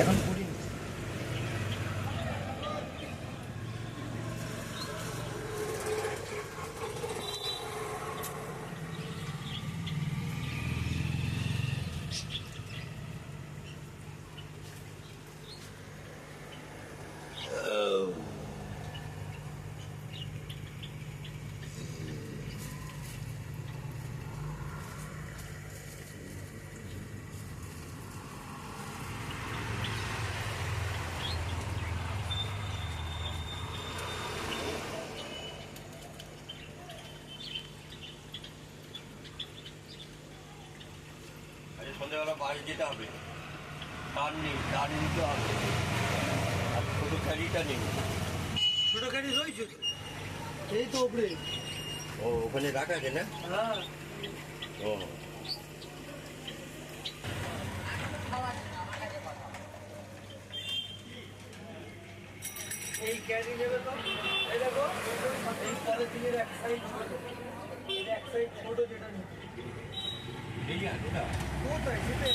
এখন করিনি। সন্ধ্যাবেলা বাস যেতে হবে, টান নিতে হবে, আর ছোটো ক্যারিটা নেই। ছোটো গাড়ি রয়েছে এই তো ওপরে। ও ওখানে রাখা আছে না? হ্যাঁ। ও এই ক্যারি নেবে তো, এই দেখো এই পলিথিনের এক সাইড ছোট, এর এক সাইড ছোট যেটা নেবে। এই আছে না? কোথায় সেটাই